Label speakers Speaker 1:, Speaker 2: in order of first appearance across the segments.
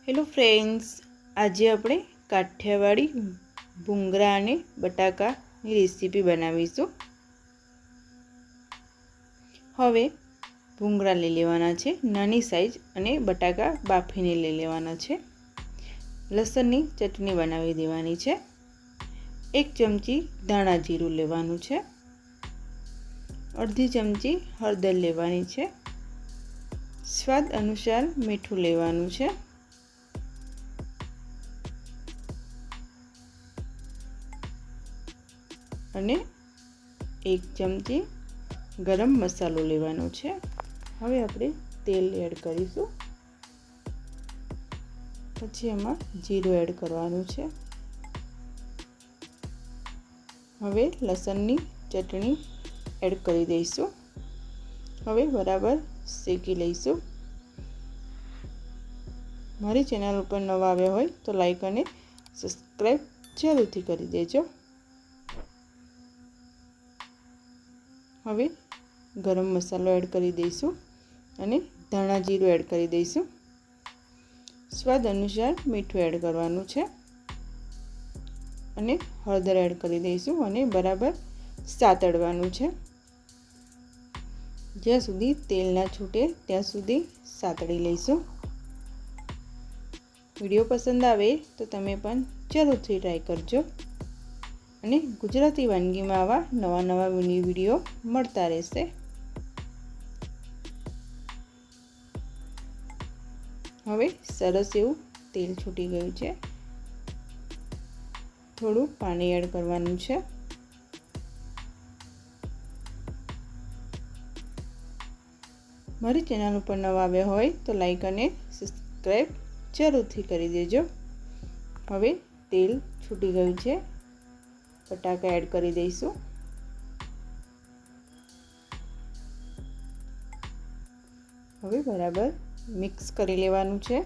Speaker 1: Hello friends, આજે આપણે કાઠિયાવાડી ભૂંગળા અને બટાકાની રેસીપી બનાવીશું। હવે ભૂંગળા લઈ લેવાના છે નાની સાઈઝ અને બટાકા બાફીને લઈ લેવાના છે। લસણની ચટણી બનાવી દેવાની છે। 1 ચમચી ધાણા જીરું લેવાનું છે। અડધી ચમચી હળદર લેવાની છે। સ્વાદ અનુસાર મીઠું લેવાનું છે। અને 1 ચમચી ગરમ મસાલો લેવાનો છે। હવે આપણે તેલ એડ કરીશું, પછી એમાં જીરું એડ કરવાનું છે। હવે લસણની ચટણી એડ કરી દઈશું। હવે બરાબર શેકી લઈશું। મારી ચેનલ ઉપર નવા આવ્યા હોય તો લાઈક અને સબસ્ક્રાઈબ જરૂરથી કરી દેજો। હવે ગરમ મસાલો એડ કરી દઈશું અને ધાણા જીરું એડ કરી દઈશું। સ્વાદ અનુસાર મીઠું એડ કરવાનું છે અને હળદર એડ કરી દઈશું અને બરાબર સાતળવાનું છે। જ્યાં સુધી તેલ ના છૂટે ત્યાં સુધી સાતળી લઈશું। વિડીયો પસંદ આવે તો તમે પણ જરૂરથી ટ્રાય કરજો અને ગુજરાતી વાનગીમાં આવા નવા વિડીયો મળતા રહેશે। હવે સરસ એવું તેલ છૂટી ગયું છે। થોડું પાણી એડ કરવાનું છે। મારી ચેનલ ઉપર નવા આવ્યા હોય તો લાઈક અને સબસ્ક્રાઈબ જરૂરથી કરી દેજો। હવે તેલ છૂટી ગયું છે, બટાકા એડ કરી દઈશું। હવે બરાબર મિક્સ કરી લેવાનું છે।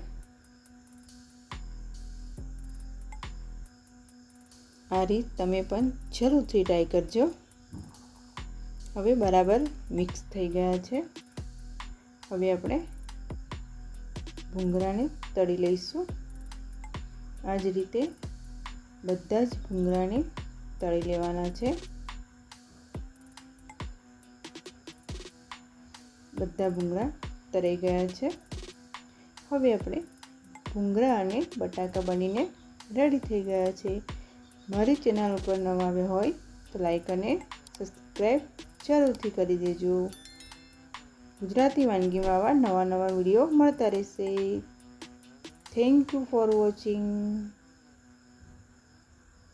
Speaker 1: આ રીત તમે પણ જરૂરથી ટ્રાય કરજો। હવે બરાબર મિક્સ થઈ ગયા છે। હવે આપણે ભૂંગળાને તળી લઈશું। આ જ રીતે બધા જ ભૂંગળાને તળી લેવાના છે। બધા ભૂંગળા તળાઈ ગયા છે। હવે આપણે ભૂંગળા અને બટાકા બનીને રેડી થઈ ગયા છે। મારી ચેનલ ઉપર નવા આવ્યા હોય તો લાઈક અને સબસ્ક્રાઈબ જરૂરથી કરી દેજો। ગુજરાતી વાનગીમાં આવા નવા વિડીયો મળતા રહેશે। Thank you for watching.